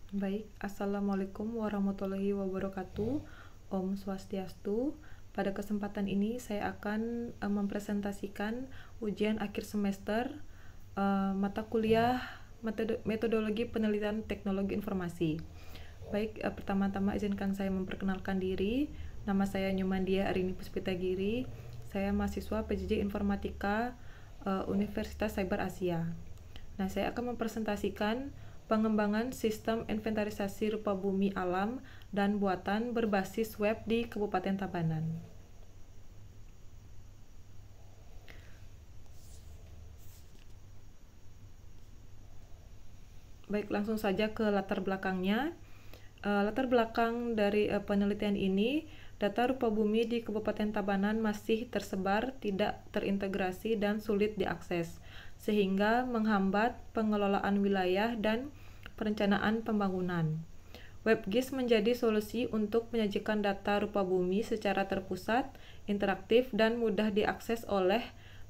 Baik, Assalamualaikum warahmatullahi wabarakatuh. Om Swastiastu. Pada kesempatan ini saya akan mempresentasikan ujian akhir semester mata kuliah metodologi penelitian teknologi informasi. Baik, pertama-tama izinkan saya memperkenalkan diri. Nama saya Nyumandia Arini Puspitagiri. Saya mahasiswa PJJ Informatika Universitas Cyber Asia. Nah, saya akan mempresentasikan pengembangan sistem inventarisasi rupa bumi alam dan buatan berbasis web di Kabupaten Tabanan. Baik, langsung saja ke latar belakangnya. Latar belakang dari penelitian ini, data rupa bumi di Kabupaten Tabanan masih tersebar, tidak terintegrasi, dan sulit diakses, sehingga menghambat pengelolaan wilayah dan perencanaan pembangunan. WebGIS menjadi solusi untuk menyajikan data rupa bumi secara terpusat, interaktif, dan mudah diakses oleh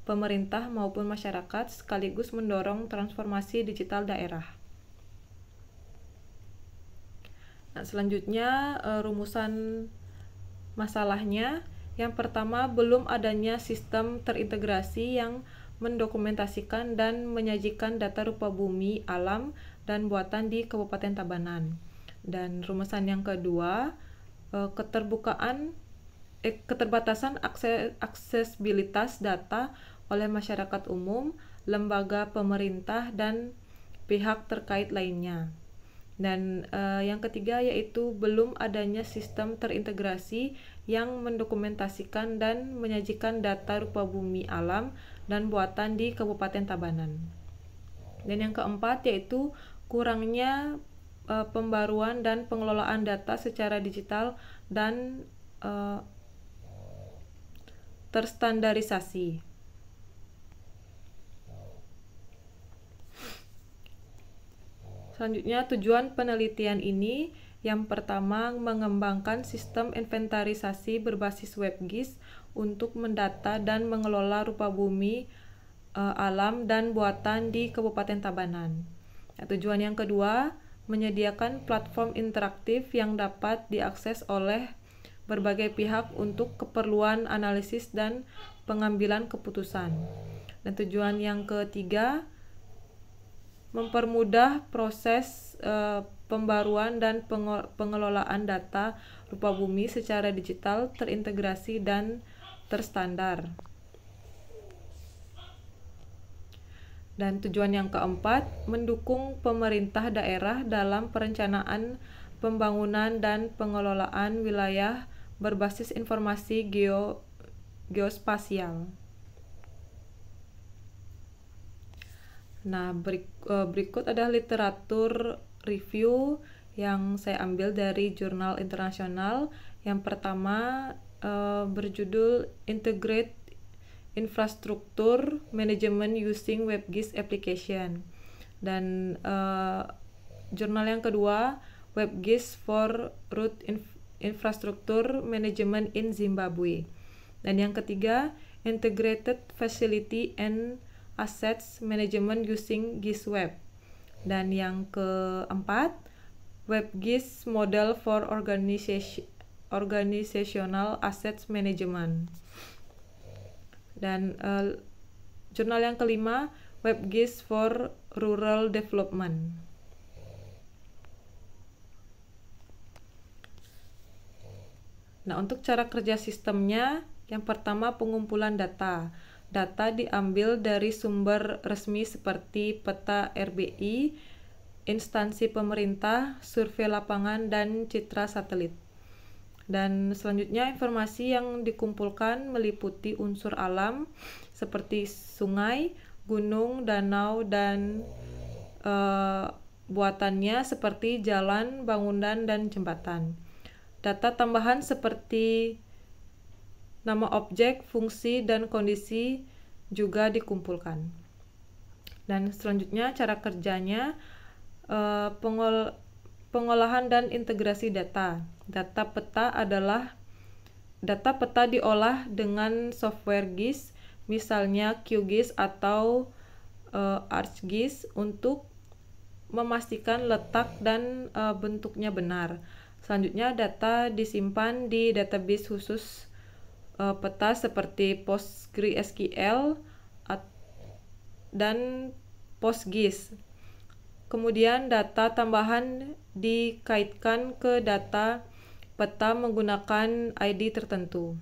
pemerintah maupun masyarakat, sekaligus mendorong transformasi digital daerah. Nah, selanjutnya rumusan masalahnya. Yang pertama, belum adanya sistem terintegrasi yang mendokumentasikan dan menyajikan data rupa bumi alam dan buatan di Kabupaten Tabanan. Dan rumusan yang kedua, keterbatasan aksesibilitas data oleh masyarakat umum, lembaga pemerintah, dan pihak terkait lainnya. Dan yang ketiga yaitu belum adanya sistem terintegrasi yang mendokumentasikan dan menyajikan data rupa bumi alam dan buatan di Kabupaten Tabanan. Dan yang keempat yaitu kurangnya pembaruan dan pengelolaan data secara digital dan terstandarisasi. Selanjutnya, tujuan penelitian ini yang pertama mengembangkan sistem inventarisasi berbasis WebGIS untuk mendata dan mengelola rupa bumi alam dan buatan di Kabupaten Tabanan. Nah, tujuan yang kedua, menyediakan platform interaktif yang dapat diakses oleh berbagai pihak untuk keperluan analisis dan pengambilan keputusan. Dan tujuan yang ketiga, mempermudah proses pembaruan dan pengelolaan data rupa bumi secara digital, terintegrasi, dan terstandar. Dan tujuan yang keempat, mendukung pemerintah daerah dalam perencanaan pembangunan dan pengelolaan wilayah berbasis informasi geospasial. Nah, berikut adalah literatur review yang saya ambil dari jurnal internasional. Yang pertama berjudul Integrate Infrastructure Management Using WebGIS Application. Dan jurnal yang kedua WebGIS for Road Infrastructure Management in Zimbabwe. Dan yang ketiga Integrated Facility and Assets Management Using GISWeb. Dan yang keempat, WebGIS Model for Organizational Assets Management. Dan jurnal yang kelima, WebGIS for Rural Development. Nah, untuk cara kerja sistemnya, yang pertama pengumpulan data. Data diambil dari sumber resmi seperti peta RBI, instansi pemerintah, survei lapangan, dan citra satelit. Dan selanjutnya informasi yang dikumpulkan meliputi unsur alam seperti sungai, gunung, danau, dan buatannya seperti jalan, bangunan, dan jembatan. Data tambahan seperti nama objek, fungsi, dan kondisi juga dikumpulkan. Dan selanjutnya cara kerjanya, pengolahan dan integrasi data. Data peta diolah dengan software GIS, misalnya QGIS atau ArcGIS untuk memastikan letak dan bentuknya benar. Selanjutnya, data disimpan di database khusus peta seperti PostgreSQL dan PostGIS. Kemudian data tambahan dikaitkan ke data peta menggunakan ID tertentu.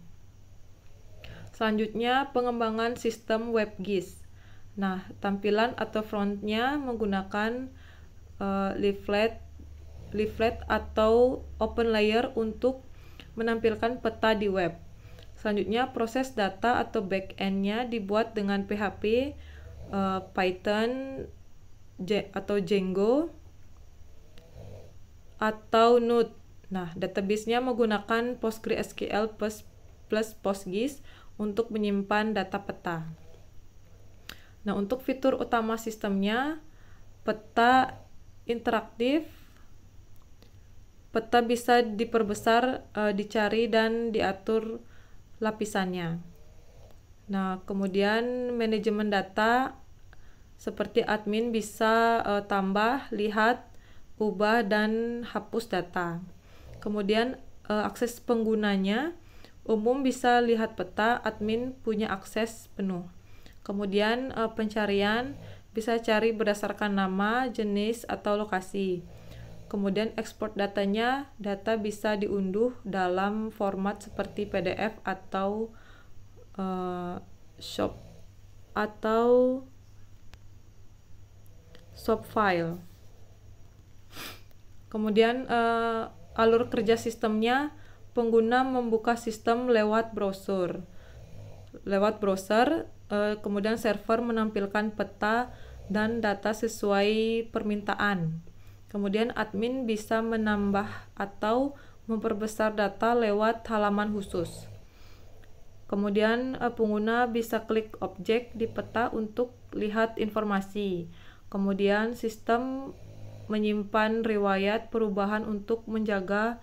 Selanjutnya, pengembangan sistem WebGIS. Nah, tampilan atau frontnya menggunakan leaflet atau open layer untuk menampilkan peta di web. Selanjutnya, proses data atau back-end-nya dibuat dengan PHP, Python, atau Django, atau Node. Nah, database-nya menggunakan PostgreSQL plus PostGIS untuk menyimpan data peta. Nah, untuk fitur utama sistemnya, peta interaktif, peta bisa diperbesar, dicari, dan diatur lapisannya. Nah, kemudian manajemen data, seperti admin bisa tambah, lihat, ubah, dan hapus data. Kemudian akses penggunanya, umum bisa lihat peta, admin punya akses penuh. Kemudian pencarian, bisa cari berdasarkan nama, jenis, atau lokasi. Kemudian ekspor datanya, data bisa diunduh dalam format seperti PDF atau shop file. Kemudian alur kerja sistemnya, pengguna membuka sistem lewat browser. Kemudian server menampilkan peta dan data sesuai permintaan. Kemudian admin bisa menambah atau memperbesar data lewat halaman khusus. Kemudian pengguna bisa klik objek di peta untuk lihat informasi. Kemudian sistem menyimpan riwayat perubahan untuk menjaga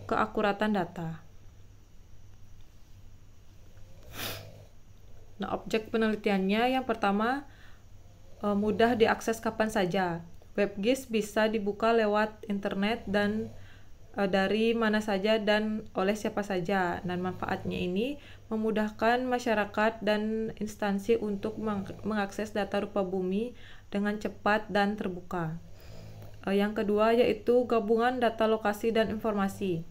keakuratan data. Nah, objek penelitiannya yang pertama, mudah diakses kapan saja. WebGIS bisa dibuka lewat internet dan dari mana saja dan oleh siapa saja. Dan manfaatnya ini memudahkan masyarakat dan instansi untuk mengakses data rupa bumi dengan cepat dan terbuka. Yang kedua yaitu gabungan data lokasi dan informasi.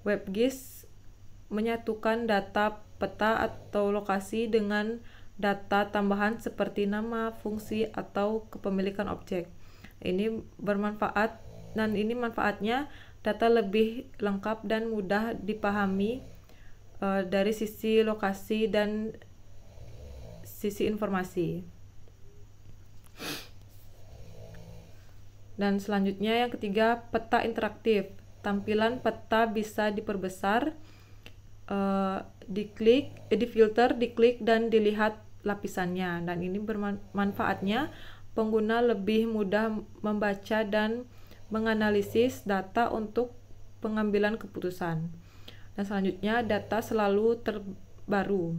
WebGIS menyatukan data peta atau lokasi dengan data tambahan seperti nama, fungsi, atau kepemilikan objek. Ini bermanfaat, dan ini manfaatnya data lebih lengkap dan mudah dipahami dari sisi lokasi dan sisi informasi. Dan selanjutnya yang ketiga, peta interaktif. Tampilan peta bisa diperbesar, difilter, diklik, dan dilihat lapisannya. Dan ini bermanfaatnya pengguna lebih mudah membaca dan menganalisis data untuk pengambilan keputusan. Dan selanjutnya, data selalu terbaru.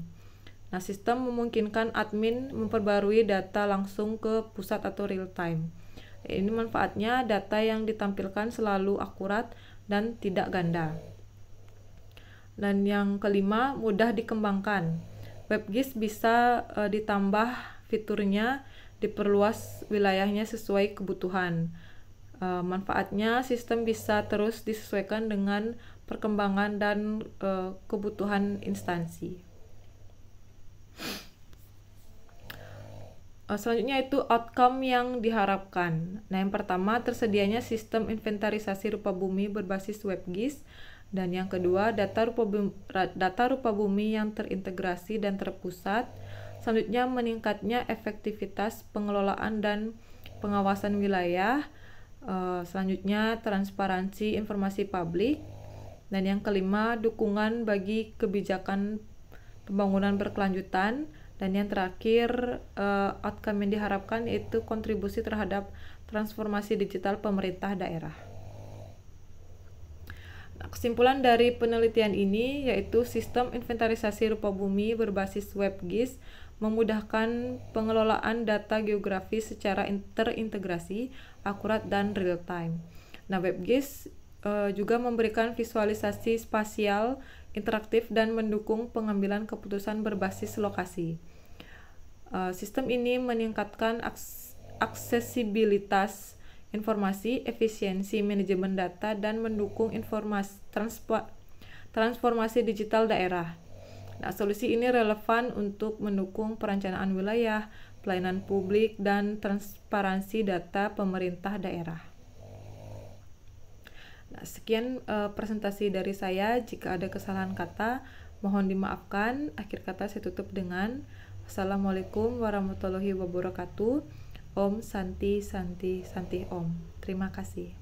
Nah, sistem memungkinkan admin memperbarui data langsung ke pusat atau real time. Ini manfaatnya data yang ditampilkan selalu akurat dan tidak ganda. Dan yang kelima, mudah dikembangkan. WebGIS bisa ditambah fiturnya, diperluas wilayahnya sesuai kebutuhan. Manfaatnya sistem bisa terus disesuaikan dengan perkembangan dan kebutuhan instansi. Selanjutnya itu outcome yang diharapkan. Nah, yang pertama, tersedianya sistem inventarisasi rupa bumi berbasis WebGIS, dan yang kedua, data rupa bumi yang terintegrasi dan terpusat. Selanjutnya, meningkatnya efektivitas pengelolaan dan pengawasan wilayah. Selanjutnya, transparansi informasi publik. Dan yang kelima, dukungan bagi kebijakan pembangunan berkelanjutan. Dan yang terakhir, outcome yang diharapkan yaitu kontribusi terhadap transformasi digital pemerintah daerah. Nah, kesimpulan dari penelitian ini yaitu sistem inventarisasi rupa bumi berbasis WebGIS memudahkan pengelolaan data geografis secara terintegrasi, akurat, dan real-time. Nah, WebGIS juga memberikan visualisasi spasial interaktif dan mendukung pengambilan keputusan berbasis lokasi. Sistem ini meningkatkan aksesibilitas informasi, efisiensi manajemen data, dan mendukung transformasi digital daerah. Nah, solusi ini relevan untuk mendukung perencanaan wilayah, pelayanan publik, dan transparansi data pemerintah daerah. Nah, sekian presentasi dari saya. Jika ada kesalahan kata, mohon dimaafkan. Akhir kata saya tutup dengan Assalamualaikum warahmatullahi wabarakatuh. Om Santi Santi Santi Om. Terima kasih.